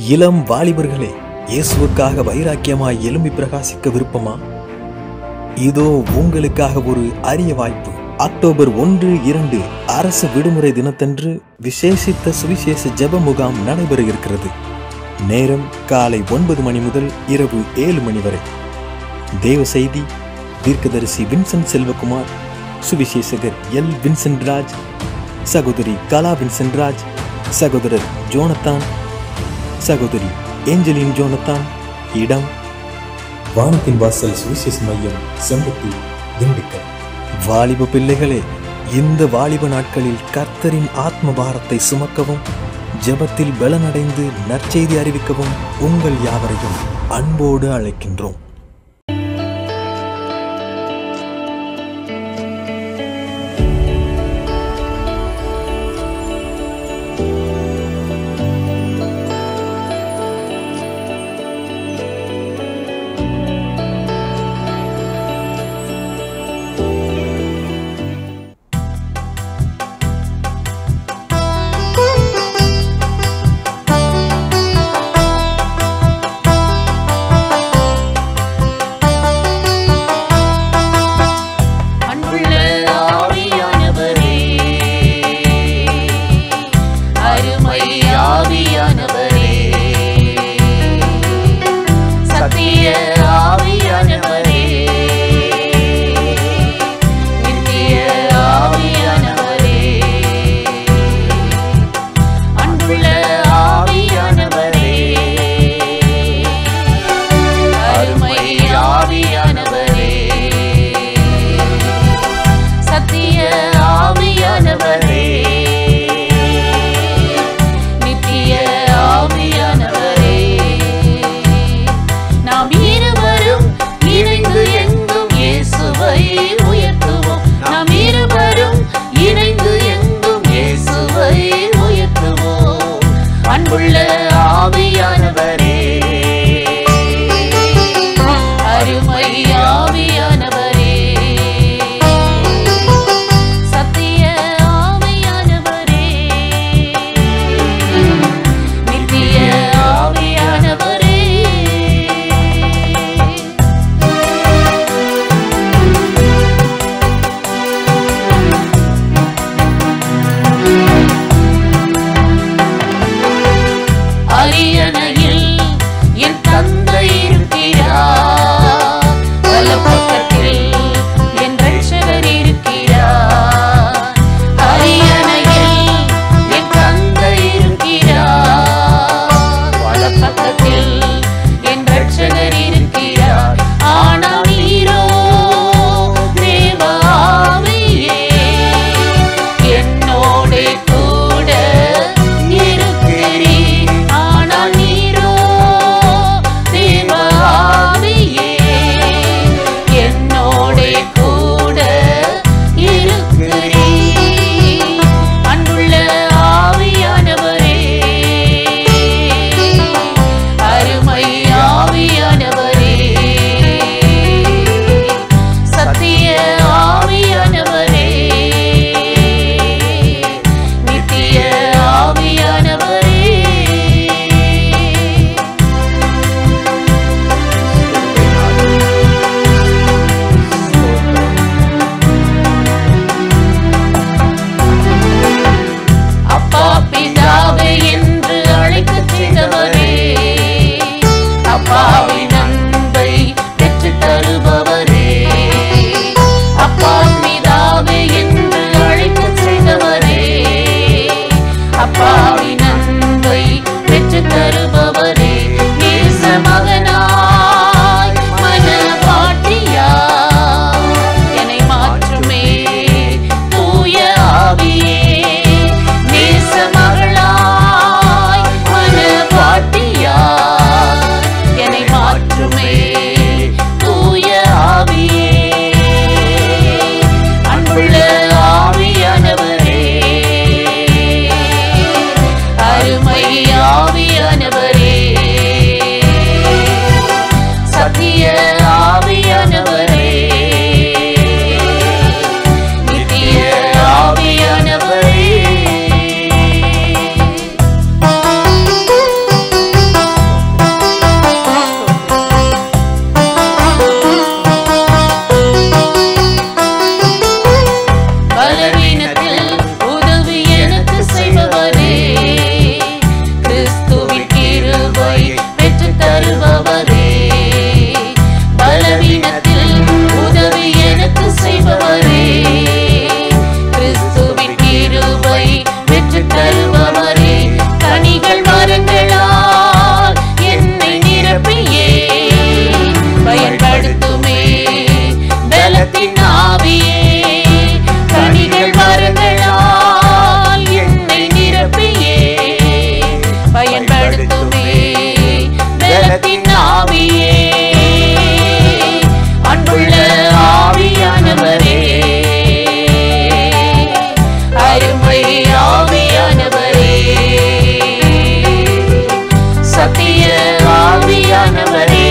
இளம் வாலிபர்களே, இயேசுவுக்காக வைராக்கியமாய் எழும்பி பிரகாசிக்க விருப்பமா? இதோ உங்களுக்காக ஒரு அரிய வாய்ப்பு. அக்டோபர் 1, 2 அரசு விடுமுறை தினத்தன்று விசேஷித்த சுவிசேஷ ஜெப முகாம் நடைபெற இருக்கிறது. நேரம் காலை 9 மணி முதல் இரவு 7 மணி வரை. தேவ செய்தி தீர்க்கதரிசி வின்சென்ட் செல்வகுமார், சுவிசேஷகர் எல். வின்சென்ட் ராஜ், சகோதரி கலா வின்சென்ட் ராஜ், சகோதரர் ஜோனத்தான், சகோதரி ஏஞ்சலின் ஜோனத்தான். இடம் வானத்தின் வாசல் சுவிசேஷ மையம், செம்பட்டி, திண்டுக்கல். வாலிப பிள்ளைகளே, இந்த வாலிப நாட்களில் கர்த்தரின் ஆத்ம பாரத்தை சுமக்கவும், ஜெபத்தில் பலனடைந்து நற்செய்தி அறிவிக்கவும் உங்கள் யாவரையும் அன்போடு அழைக்கின்றோம். நீரோ சத்திய ஆவியானவரே,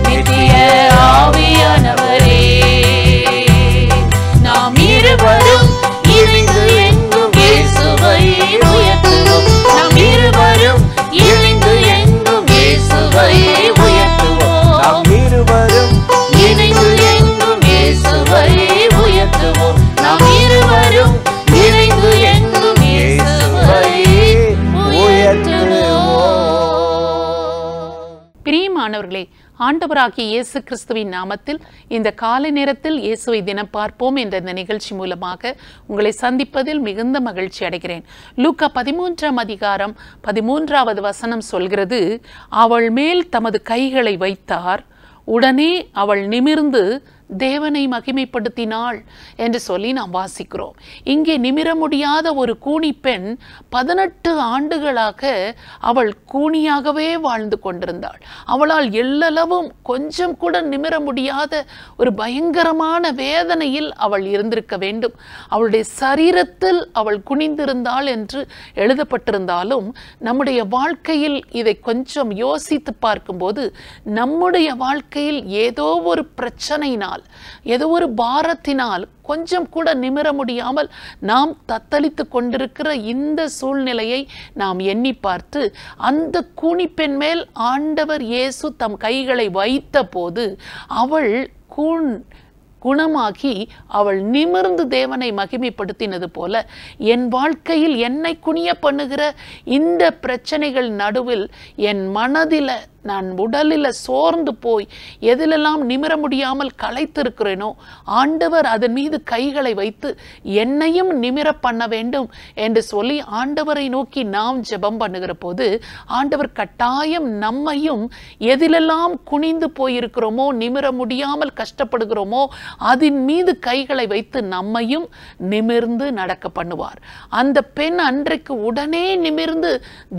நித்திய ஆவியானவரே, நாம் இருவரும் இணைந்து எங்கும் இயேசுவை உயர்த்துவோம். நாம் இருவரும் இணைந்து எங்கும் இயேசுவை உயர்த்துவோம். நாம் இருவரும் இணைந்து எங்கும் இயேசுவை உயர்த்துவோம். நாம் இருவரும் இணைந்து எங்கும் இயேசுவை உயர்த்துவோம். பிரியமானவர்களே, ஆண்டவராகிய இயேசு கிறிஸ்துவின் நாமத்தில் இந்த காலை நேரத்தில் இயேசுவை தினம் பார்ப்போம் என்ற இந்த நிகழ்ச்சி மூலமாக உங்களை சந்திப்பதில் மிகுந்த மகிழ்ச்சி அடைகிறேன். லூக்கா 13ஆம் அதிகாரம் 13வது வசனம் சொல்கிறது, அவள் மேல் தமது கைகளை வைத்தார், உடனே அவள் நிமிர்ந்து தேவனை மகிமைப்படுத்தினாள் என்று சொல்லி நாம் வாசிக்கிறோம். இங்கே நிமிர முடியாத ஒரு கூனி பெண் 18 ஆண்டுகளாக அவள் கூனியாகவே வாழ்ந்து கொண்டிருந்தாள். அவளால் எல்லளவும் கொஞ்சம் கூட நிமிர முடியாத ஒரு பயங்கரமான வேதனையில் அவள் இருந்திருக்க வேண்டும். அவளுடைய சரீரத்தில் அவள் குனிந்திருந்தாள் என்று எழுதப்பட்டிருந்தாலும் நம்முடைய வாழ்க்கையில் இதை கொஞ்சம் யோசித்து பார்க்கும்போது நம்முடைய வாழ்க்கையில் ஏதோ ஒரு பிரச்சனையினால், ஏதோ ஒரு பாரத்தினால் கொஞ்சம் கூட நிமிர முடியாமல் நாம் தத்தளித்து கொண்டிருக்கிற இந்த சூழ்நிலையை நாம் எண்ணி பார்த்து, அந்த கூனிப்பெண் மேல் ஆண்டவர் இயேசு தம் கைகளை வைத்த போது அவள் குணமாகி அவள் நிமிர்ந்து தேவனை மகிமைப்படுத்தினது போல என் வாழ்க்கையில் என்னை குனிய பண்ணுகிற இந்த பிரச்சனைகள் நடுவில் என் மனதில், நான் உடலில் சோர்ந்து போய் எதிலெல்லாம் நிமிர முடியாமல் களைத்திருக்கிறேனோ, ஆண்டவர் அதன் மீது கைகளை வைத்து என்னையும் நிமிர பண்ண வேண்டும் என்று சொல்லி ஆண்டவரை நோக்கி நாம் ஜெபம் பண்ணுகிற போது ஆண்டவர் கட்டாயம் நம்மையும் எதிலெல்லாம் குனிந்து போயிருக்கிறோமோ, நிமிர முடியாமல் கஷ்டப்படுகிறோமோ, அதன் மீது கைகளை வைத்து நம்மையும் நிமிர்ந்து நடக்க பண்ணுவார். அந்த பெண் அன்றைக்கு உடனே நிமிர்ந்து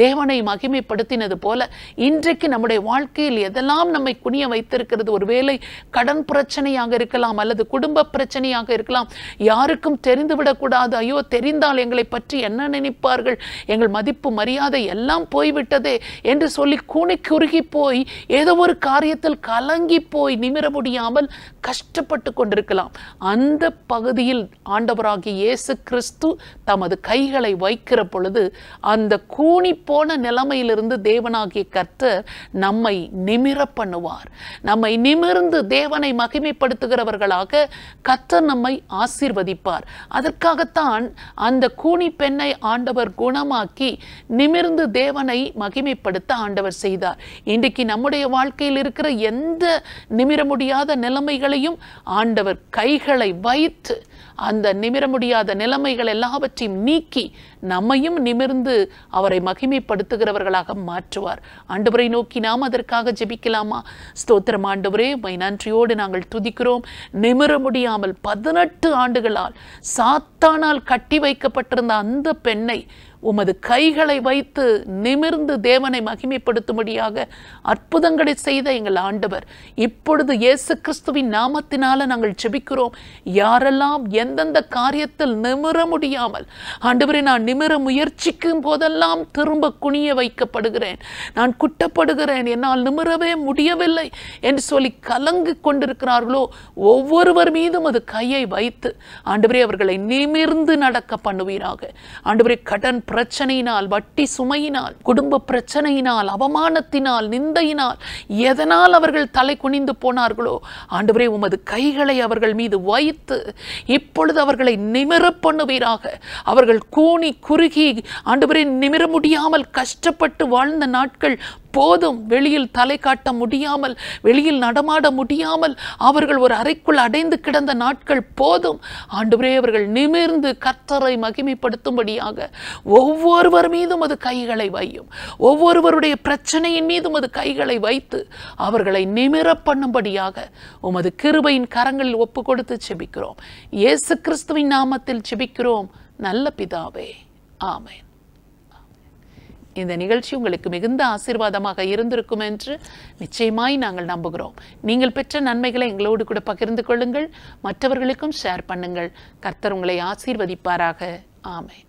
தேவனை மகிமைப்படுத்தினது போல இன்றைக்கு நம்முடைய வாழ்க்கையில் எதெல்லாம் நம்மை குனிய வைத்திருக்கிறது, ஒருவேளை கடன் பிரச்சனையாக இருக்கலாம், அல்லது குடும்ப பிரச்சனையாக இருக்கலாம், யாருக்கும் தெரிந்துவிடக்கூடாது, ஐயோ தெரிந்தால் எங்களை பற்றி என்ன நினைப்பார்கள், எங்கள் மதிப்பு மரியாதை எல்லாம் போய்விட்டதே என்று சொல்லி கூனி குறுகி போய் ஏதோ ஒரு காரியத்தில் கலங்கி போய் நிமிர முடியாமல் கஷ்டப்பட்டு கொண்டிருக்கலாம். அந்த பகுதியில் ஆண்டவராகிய இயேசு கிறிஸ்து தமது கைகளை வைக்கிற பொழுது அந்த கூனி போன நிலைமையிலிருந்து தேவனாகிய கர்த்தர் நம்மை நிமிர பண்ணுவார். நம்மை நிமிர்ந்து தேவனை மகிமைப்படுத்துகிறவர்களாக கர்த்தர் நம்மை ஆசீர்வதிப்பார். அதற்காகத்தான் அந்த கூனி பெண்ணை ஆண்டவர் குணமாக்கி நிமிர்ந்து தேவனை மகிமைப்படுத்த ஆண்டவர் செய்தார். இன்றைக்கு நம்முடைய வாழ்க்கையில் இருக்கிற எந்த நிமிர முடியாத நிலைமைகளையும் ஆண்டவர் கைகளை வைத்து அந்த நிமிர முடியாத நிலைமைகள் எல்லாவற்றையும் நீக்கி நம்மையும் நிமிர்ந்து அவரை மகிமைப்படுத்துகிறவர்களாக மாற்றுவார். ஆண்டவரை நோக்கி நாம் அதற்காக ஜெபிக்கலாமா? ஸ்தோத்திரம் ஆண்டவரே, உம்மை நன்றியோடு நாங்கள் துதிக்கிறோம். நிமிர முடியாமல் 18 ஆண்டுகளால் சாத்தானால் கட்டி வைக்கப்பட்டிருந்த அந்த பெண்ணை உமது கைகளை வைத்து நிமிர்ந்து தேவனை மகிமைப்படுத்தும்படியாக அற்புதங்களை செய்த எங்கள் ஆண்டவர், இப்பொழுது இயேசு கிறிஸ்துவின் நாமத்தினால நாங்கள் ஜெபிக்கிறோம். யாரெல்லாம் எந்தெந்த காரியத்தில் நிமிர முடியாமல், ஆண்டவரே நான் நிமிர முயற்சிக்கும் போதெல்லாம் திரும்ப குனிய வைக்கப்படுகிறேன், நான் குட்டப்படுகிறேன், என்னால் நிமிரவே முடியவில்லை என்று சொல்லி கலங்கு கொண்டிருக்கிறார்களோ, ஒவ்வொருவர் மீதும் அது கையை வைத்து ஆண்டவரே அவர்களை நிமிர்ந்து நடக்க பண்ணுவீராக. ஆண்டவரே கடன் பிரச்சனையினால், வட்டி சுமையினால், குடும்ப பிரச்சனையினால், அவமானத்தினால், நிந்தையினால், எதனால் அவர்கள் தலை குனிந்து போனார்களோ ஆண்டவரே உமது கைகளை அவர்கள் மீது வைத்து இப்பொழுது அவர்களை நிமிர பண்ணுவீராக. அவர்கள் கூனி குறுகி ஆண்டவரே நிமிர முடியாமல் கஷ்டப்பட்டு வாழ்ந்த நாட்கள் போதும். வெளியில் தலை காட்ட முடியாமல், வெளியில் நடமாட முடியாமல் அவர்கள் ஒரு அறைக்குள் அடைந்து கிடந்த நாட்கள் போதும். ஆண்டவரே அவர்கள் நிமிர்ந்து கர்த்தரை மகிமைப்படுத்தும்படியாக ஒவ்வொருவர் மீதும் அது கைகளை வையும். ஒவ்வொருவருடைய பிரச்சனையின் மீதும் அது கைகளை வைத்து அவர்களை நிமிர பண்ணும்படியாக உமது கிருபையின் கரங்களில் ஒப்பு கொடுத்து ஜெபிக்கிறோம். இயேசு கிறிஸ்துவின் நாமத்தில் ஜெபிக்கிறோம் நல்ல பிதாவே, ஆமென். இந்த நிகழ்ச்சி உங்களுக்கு மிகுந்த ஆசீர்வாதமாக இருந்திருக்கும் என்று நிச்சயமாய் நாங்கள் நம்புகிறோம். நீங்கள் பெற்ற நன்மைகளை எங்களோடு கூட பகிர்ந்து கொள்ளுங்கள், மற்றவர்களுக்கும் ஷேர் பண்ணுங்கள். கர்த்தர் உங்களை ஆசீர்வதிப்பாராக. ஆமென்.